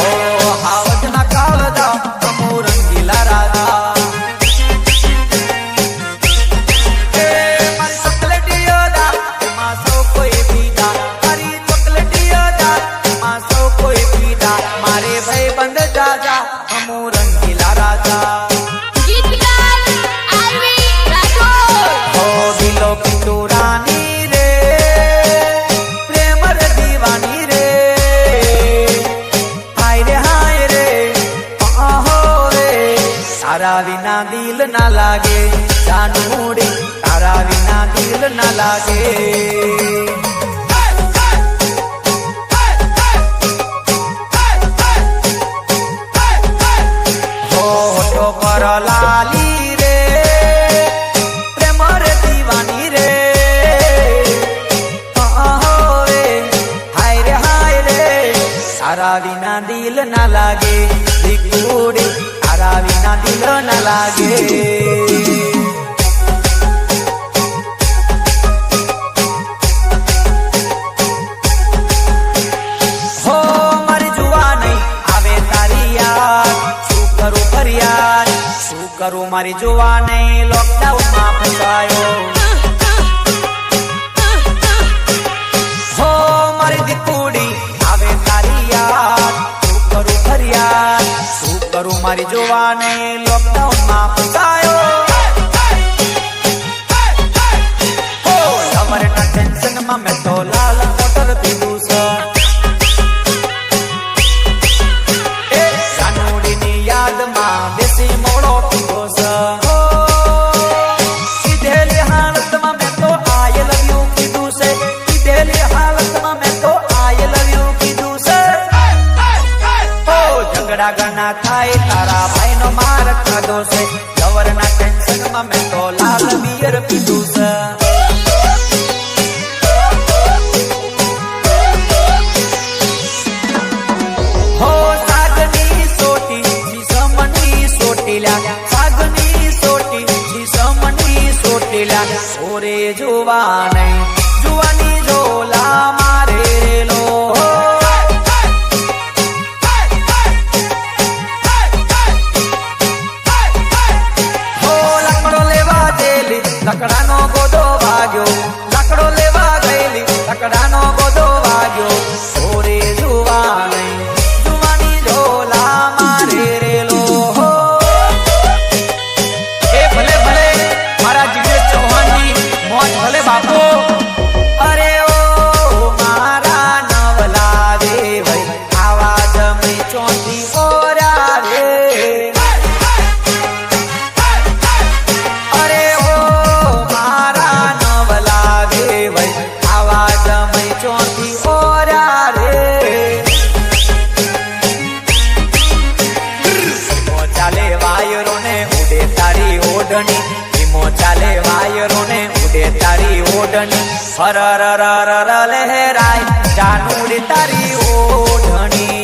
ઓ હા વચન કાલ જા અમુ રંગીલા રાજા એ મારી ચોકલેટીઓ દા એમાં સૌ કોઈ પીધા મારી ચોકલેટીઓ દા એમાં સૌ કોઈ પીધા મારે ભાઈ બંધ જાજા અમુ રંગીલા રાજા ઓ દિલો પિતુરાની રે પ્રેમ રે દીવાની રે હાય રે આહો રે તારા વિના દિલ ના લાગે જાનુડી તારા વિના દિલ ના લાગે હોઠો પર લાલી રે પ્રેમ રે દીવાની રે આહો રે હાય રે તારા વિના દિલ ના લાગે દીકુડી તારા વિના દિલ ના લાગે હો મારી જુવાન મારી જોવાને લોકડાઉનમાં ફસાયો હો મારી દીકુડી આવે તારી યાદ શું કરું ફરિયાદ શું કરું મારી જોવાને લોકડાઉનમાં ફસાયો હો લવરના ટેન્શનમાં મેં તો લાલ મોટર પીધું છે દેશી મોળો પીધો છે કીધેલી હાલતમાં મેં તો આઈ લવ યુ કીધું છે કીધેલી હાલતમાં મેં તો આઈ લવ યુ કીધું છે હો ઝઘડા ગણા થાય તારા ભાઈનો માર ખાધો છે લવરના ટેન્શનમાં મેં તો લાલ બિયર પીધું છે ઓરે જુવાની જુવાની જોલા મારેલો હો લાકડો લેવા ગયેલી લાકડાનો ગોદો વાગ્યો લાકડો લેવા ગયેલી લાકડાનો ગોદો વાગ્યો ઓરે જુવાની જુવાની જોલા મારેલો એ ભલે ભલે મારા જીગર ચૌહાણની મોજ ભલે બાપો અરે ઓ મારા નવલા રે ભાઈ આવાજ મે ચોથી ઓરા રે અરે ઓ મારા નવલા રે ભાઈ આવાજ મે ચોથી ઓરા રે ચાલે વાયરો ને ઉડે તારી ઓઢણી ચાલે વાયરો ને ઉડે તારી ઓઢણી હરર લહેરાય જાનુડી તારી ઓઢણી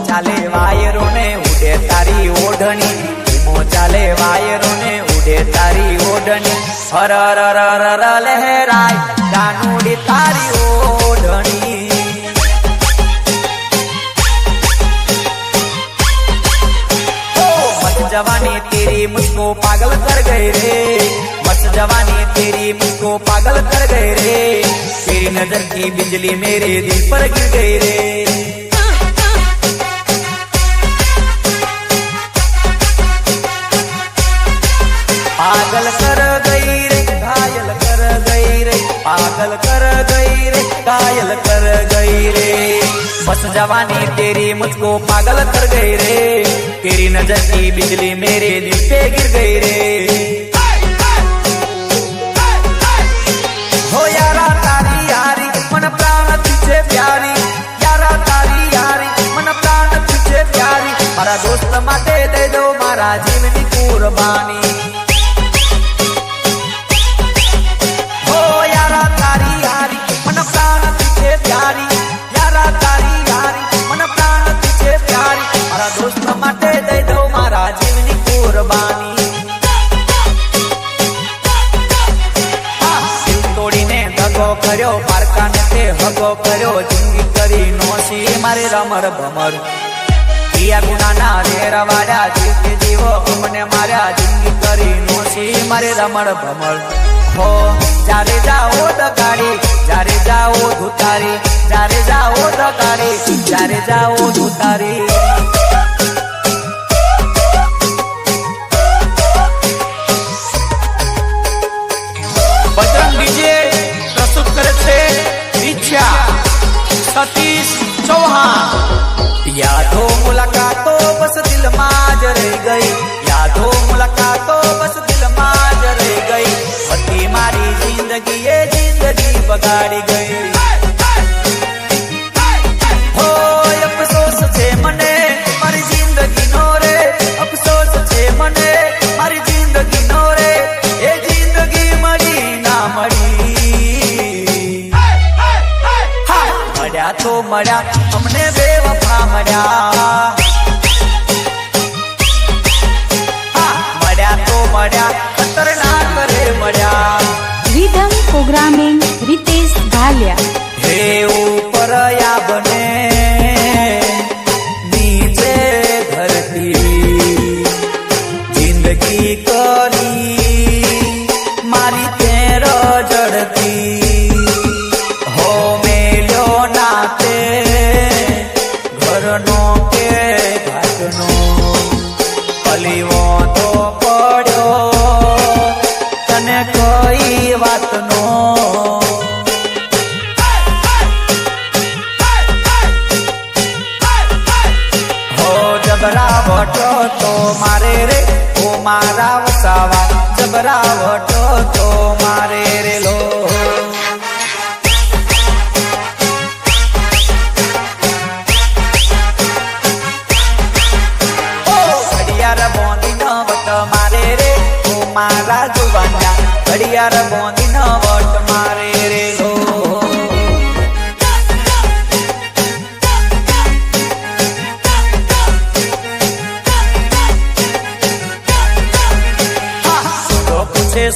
ચાલે વાયરો ને ઉડે તારી ઓઢણી ચાલે વાયરો ને ઉડે તારી ઓઢણી હરર લહેરાય જાનુડી તારી ઓઢણી जवानी तेरी मुझको पागल कर गए रे मस्त जवानी तेरी मुझको पागल कर गए रे तेरी नजर की बिजली मेरे दिल पर गिर गई रे पागल कर गई रे घायल कर गई रे पागल कर गई रे घायल कर गई रे बस जवानी तेरी मुझको पागल कर गई रे तेरी नजर की बिजली मेरे दिल पे गिर गई रे हो यारा तारी यारी मन प्राण तुझे प्यारी यारा तारी यारी मन प्राण तुझे प्यारी मारा दोस्त माटे दे दो मारा जीवनी कुर्बानी हो यारा तारी यारी मन प्राण तुझे प्यारी यारा तारी यारी मन प्राण तुझे प्यारी मारा दोस्त माटे दे दो मारा जीवनी कुर्बानी दिल तोड़ीने दगो कर्यो पारकाने ते हगो कर्यो जिंदगी करी नोशी मारे रमर भमर किया गुना ना रेरवाड्या जीवते जीवो अमने मार्या जिंदगी करी नोशी मारे रमर भमर हो जारे जाओ दगाड़ी जारे जाओ धुतारी जारे जाओ दगाड़ी जारे जाओ धुतारी बजरंग डीजे प्रस्तुत करे छे दीक्षा सतीश चौहान यादो मुलाकातो बस दिल माज रह गई यादो मुलाकातो बस दिल माज रह गई पति मारी जिंदगी ये जिंदगी बगाड़ी गई हो अफसोस छे मने मारी जिंदगी नो रे अफसोस छे मने मारी जिंदगी नो रे ये जिंदगी मरी ना मरी मड्या तो मड्या हमने बेवफा मड्या मड्या तो मड्या खतरनाक रे मड्या रिदम प्रोग्रामिंग रितेश भालिया हे ऊपर या बने વિનંતી કરી મારી તેર જડતી હો મેલ્યો નાતે ઘરનો કે ઘાટનો પલીવો તો પડ્યો તને કઈ વાતનો જબરાવટો તો મારે રે ઓ મારા વસાવા જબરાવટો તો મારે રે લો ઘડિયાળ બોંધી ન વટ મારે રે ઓ મારા જુવાના ઘડિયાળ બોંધી ન વટ મારે રે લો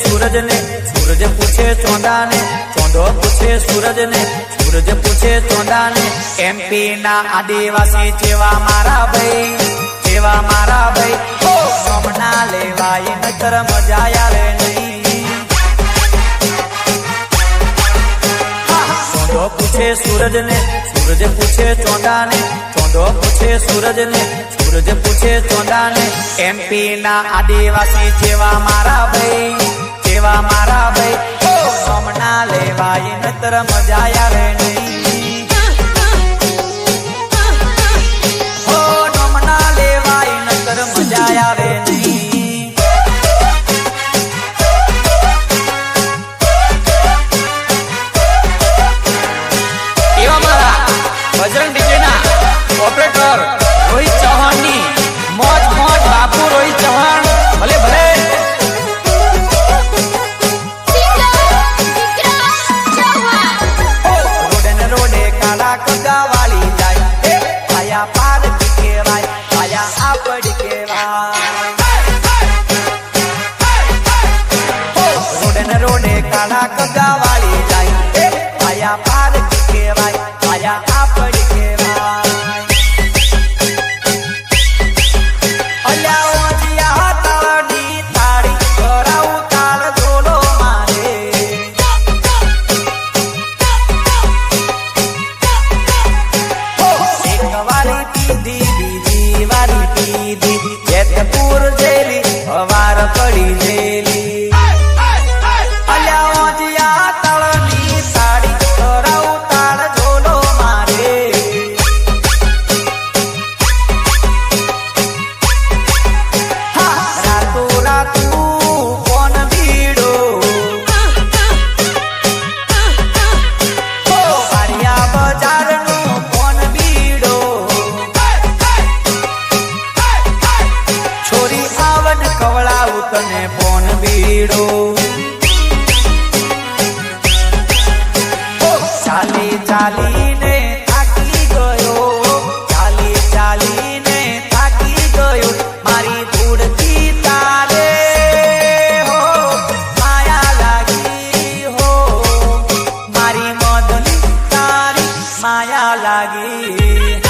सूरज ने सूरज पूछे चौंदा ने चौंदो पूछे सूरज ने सूरज पूछे चौंदा ने एमपी ना आदिवासी चेवा मारा भाई हो सोमना लेवाई नतर मजा आवे नहीं चौंदो पूछे सूरज ने सूरज पूछे चौंदा ने चौंदो पूछे सूरज ने सूरज पूछे चौंदा ने एमपी ना आदिवासी चेवा मारा भाई हो सोमना लेवाई नतर मजा आवे नहीं हो सोमना लेवाई नतर मजा आवे नहीं एवा मारा बजरंग डीजे ना ऑपरेटर रोहित चौहान नी मौज मौज बापू रोहित चौहान भले भले रोडे काला कगा वाली जाए आया पार के भाई आया आपड़ के भाई अया ओजिया ताड़ी ताड़ी कराऊ ताल झोलो मारे एक वाली पीधी बीजी वाली पीधी जेतपुर जेली हवार पड़ी जेली તને ફોન બીડો ચાલી ચાલીને થાકી ગયો ચાલી ચાલીને થાકી ગયો મારી ધૂળથી તારે હો માયા લાગી હો મારી મદની તારી માયા લાગી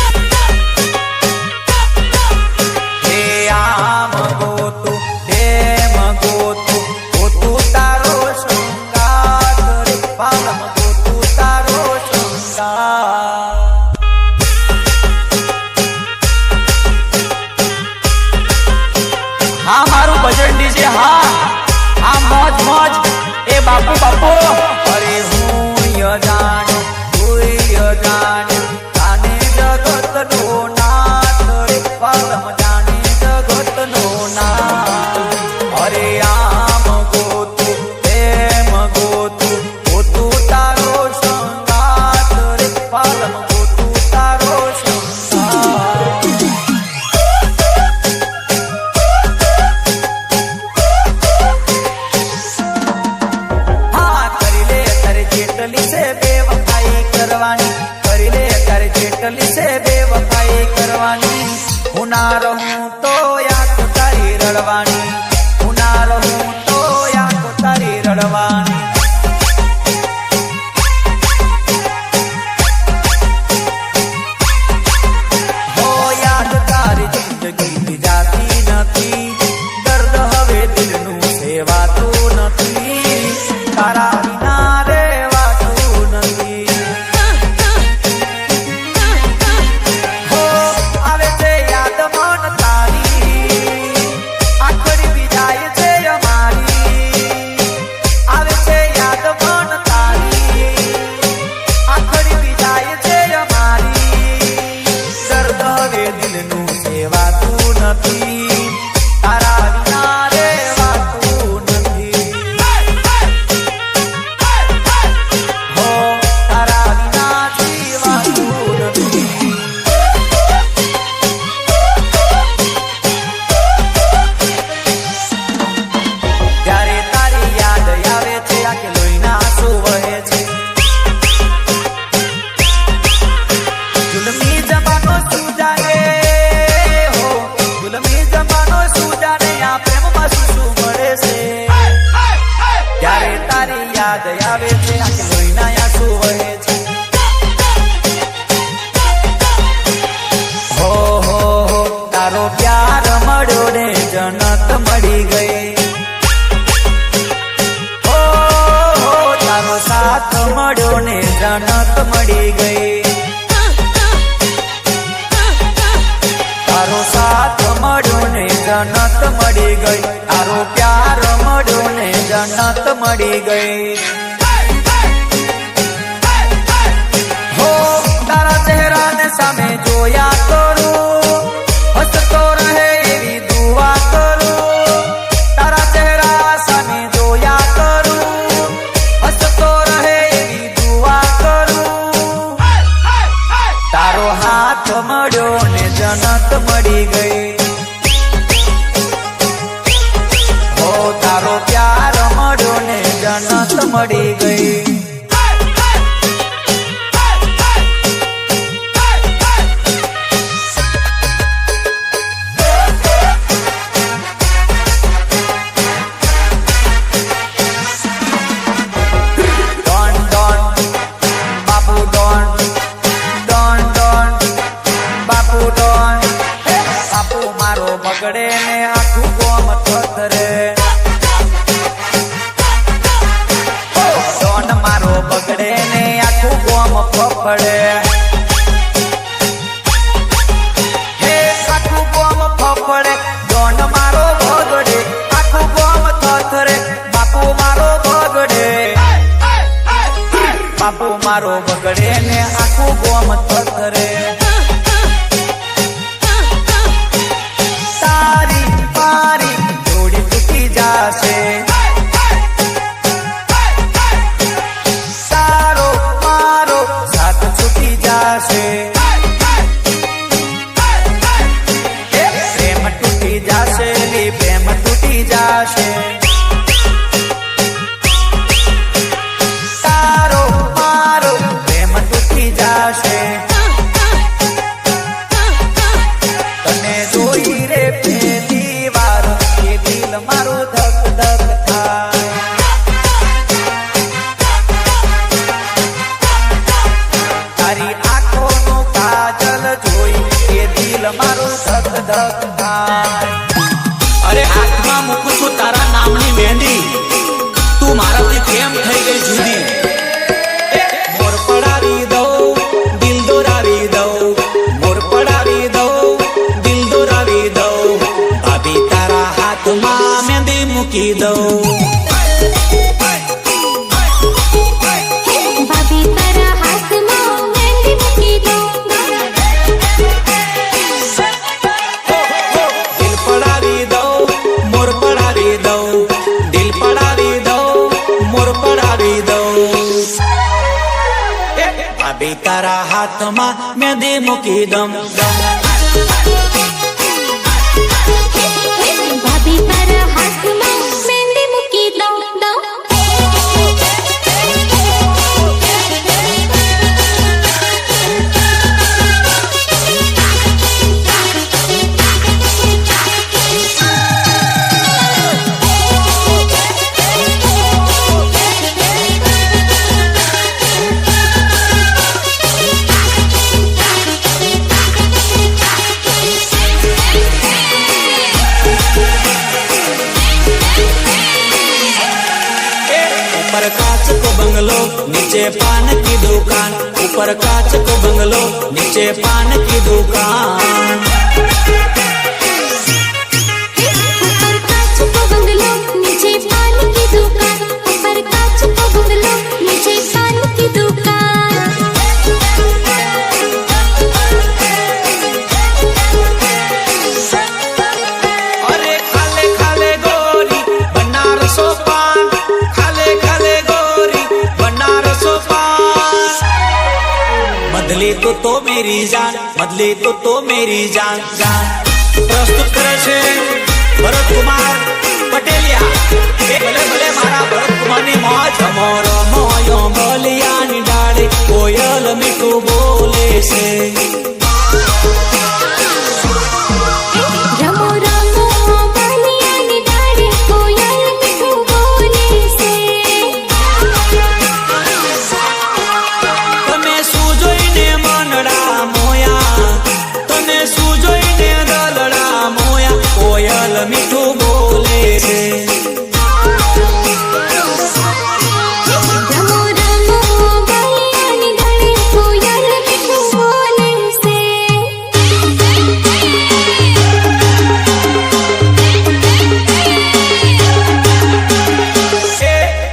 हाँ मारू बजरंग डीजे हाँ मौज मौज ए बापू बापू अरे हूँ य जान जाने जगत नो नाथ रे पालम जाने जगत नो नाथ अरे आम गोतू प्रेम गोतू गोतू तारो संगात रे पालम गोतू तारो संगात જનત મળી ગઈ. ઓ તારો સાથ મળ્યો ને જનત મળી ગઈ. તારો સાથ મળ્યો ને જનત મળી ગઈ. તારો પ્યાર મળ્યો ને જનત મળી ગઈ. હો તારા ચહેરાને સામે જોયા કરું, હસતો રહે એવી દુઆ કરું. તારા ચહેરા સામે જોયા કરું, હસતો રહે એવી દુઆ કરું. તારો હાથ મળ્યો ને જનત મળી ગઈ. હો તારો પ્યાર મળ્યો ને જનત મળી ગઈ. બગડે ને આખું ગોમ થથરે. ડોન મારો બગડે ને આખું ગોમ ફફડે. હે આખું ગોમ ફફડે. ડોન મારો બગડે આખું ગોમ થથરે. બાપુ મારો બગડે, બાપુ મારો બગડે ને આખું ગોમ થથરે. તારો મારો સાથ છૂટી જાશે. પ્રેમ તૂટી જાશે, પ્રેમ તૂટી જાશે. તારો મારો પ્રેમ તૂટી જાશે. તને જોઈ રે પહેલી વાર એ દિલ મારું ધક ધક થાય. તારી આંખોનું કાજલ જોઈ એ દિલ મારું ધક ધક થાય. અરે હાથમાં મૂકું છું તારા નામની મહેંદી, તું મારાથી કેમ થઈ ગઈ જુદી. મોર પડાવી દઉં, દિલ દોરાવી દઉં. મોર પડાવી દઉં, દિલ દોરાવી દઉં. ભાભી તારા હાથમાં મહેંદી મૂકી દઉં. ભાભી તારા હાથમાં મહેંદી મૂકી દઉં. દિલ પડાવી દઉં, મોર પડાવી દઉં. દિલ પડાવી દઉં, મોર પડાવી દઉં. ભાભી તારા હાથમાં મહેંદી મૂકી દઉં. ભાભી તારા હાથમાં મહેંદી મૂકી દઉં. ऊपर कांच को बंगलो, नीचे पान की दुकान. ऊपर कांच को बंगलो, नीचे पान की दुकान. ऊपर कांच को बंगलो, नीचे पान की दुकान. ऊपर कांच को बंगलो, नीचे पान की दुकान. अरे खाले खाले गोरी बनारसो पान. खाले खाले गोरी बनारसो पान. बदले तो मेरी जान, बदले तो मेरी जान जान. प्रस्तुत करे છે ભરત કુમાર પટેલિયા. ભલે ભલે મારા ભરત કુમારની મોજ. મોરો મોયો બોલિયાની ડાળે કોયલ મીઠું બોલે છે. રમો રમો બાલિયાની ડાળે કોયલ મીઠું બોલે છે. તમે શું જોઈને મનડા મોયા, તમે શું જોઈને દલડા મોયા. કોયલ મીઠું છે. રમો રમો ગૈયાની ગળે કોયલ મીઠું બોલે છે.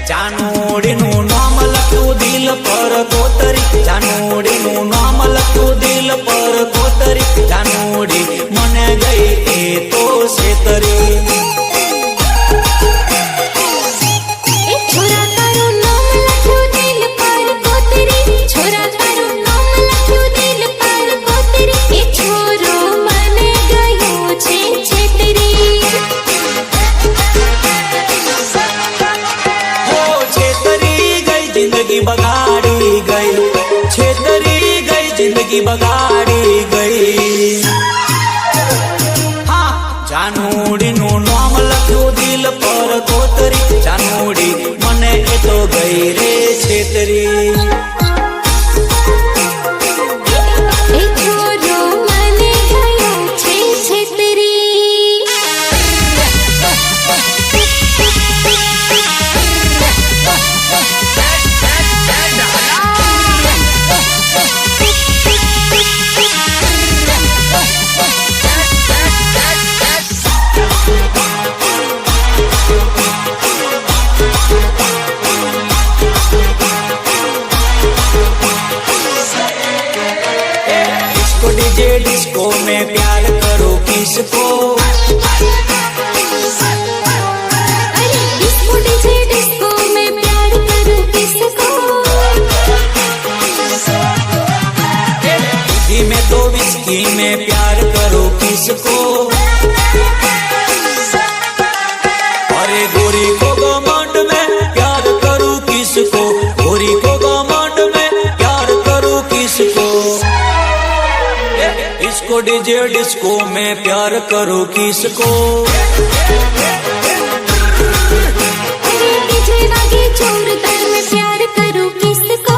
જાનોડીનું નામ લખ્યું દિલ પર કોતરી, જાનોડીનું નામ લખ્યું દિલ પર કોતરી, જાનોડી મને ગઈ એ તો છેતરી. એ છોરા તારું નામ લખ્યું દિલ પર કોતરી, છોરા તારું નામ લખ્યું દિલ પર કોતરી, એ છોરો મને ગયો છે છેતરી. ઓ છેતરી ગઈ જિંદગી બગાડી ગઈ, છેતરી ગઈ જિંદગી બગાડી ગઈ. હા, જાનોડીનું નામ લખ્યું દિલ પર કોતરી, જાનોડી મને એ તો ગઈ રે છેતરી. એ છોરો મને ગયો છે છેતરી. डिस्को डीजे डिस्को में प्यार करो किसको, अरे डिस्को डीजे डिस्को में प्यार करूं किसको. विस्की में तो विस्की में प्यार करो किसको. अरे गोरी को घमंड में प्यार करूं किसको, गोरी को घमंड में प्यार करूं किसको. डिस्को डीजे डिस्को में प्यार करो किसको. अरे डीजे वागे जोरदार में प्यार करूं किसको.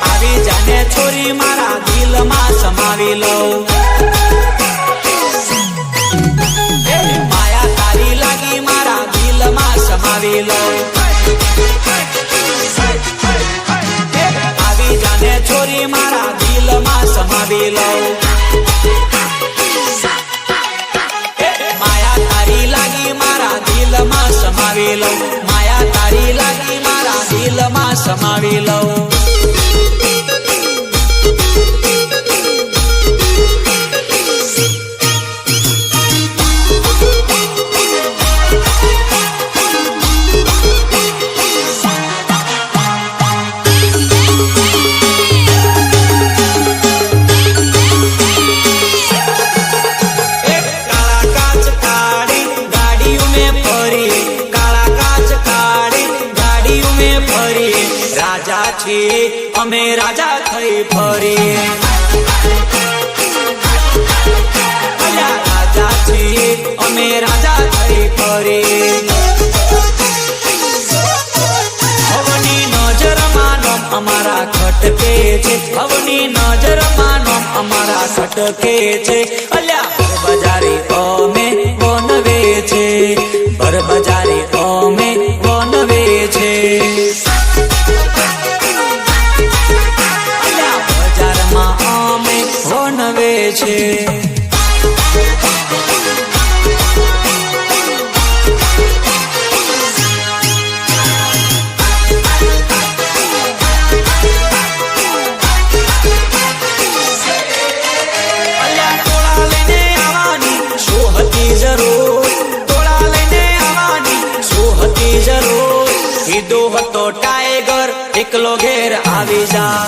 આવી જાને છોરી મારા દિલમાં સમાવી લો. માયા તારી લાગી મારા દિલમાં સમાવી લો. આવી જાને છોરી મારા દિલમાં સમાવી લો. માયા તારી લાગી મારા દિલમાં સમાવી લો. માયા તારી લાગી મારા દિલમાં સમાવી લો. काला काच काड़ी गाड़ियों में फरी, काला काच काड़ी गाड़ियों में फरी, राजा छे अमे राजा थई फरी. अल्या राजा छे अमे राजा थई फरी. હવની નજરમાં નામ અમારા ખટકે છે, હવની નજરમાં નામ અમારા ખટકે છે. અલ્યા બજારે અમે વનવે છે, ભર બજારે અમે વનવે છે. અલ્યા બજારમાં અમે વનવે છે. અલ્યા ટોળા લઈને આવવાની શું હતી જરૂર, ટોળા લઈને આવવાની શું હતી જરૂર. કીધો હતો ટાઈગર એકલો ઘેર આવી જા.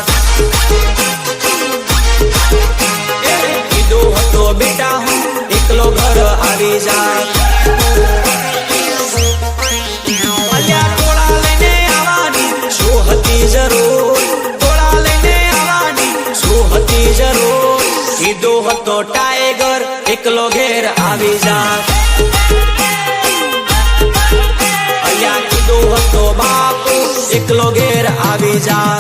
કીધો હતો બેટા હું એકલો ઘર આવી જા. અલ્યા ટોળા લઈને આવવાની શું હતી જરૂર, ટોળા લઈને આવવાની શું હતી જરૂર. કીધો હતો ટાઈગર એકલો ઘેર આવી જા. અલ્યા કીધો હતો બાપુ એકલો ઘેર આવી જા.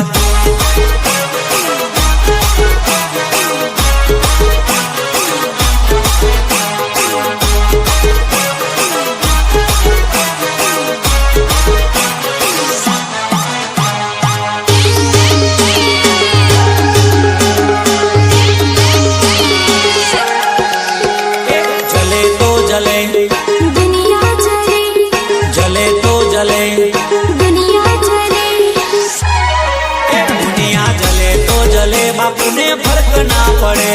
ના પડે.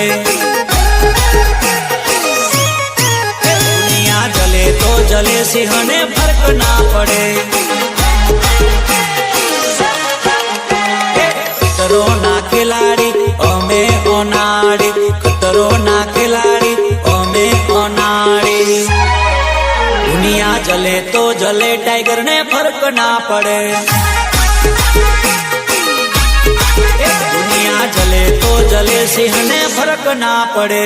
દુનિયા જલે તો જલે સિંહને ફરક ના પડે. ખતરો ના ખેલાડી અમે ઓનાડી, ખતરો ના ખેલાડી અમે ઓનાડી. દુનિયા જલે તો જલે ટાઈગર ને ફરક ના પડે. દુનિયા જલે તો જલે સિંહ ને ફરક ના પડે.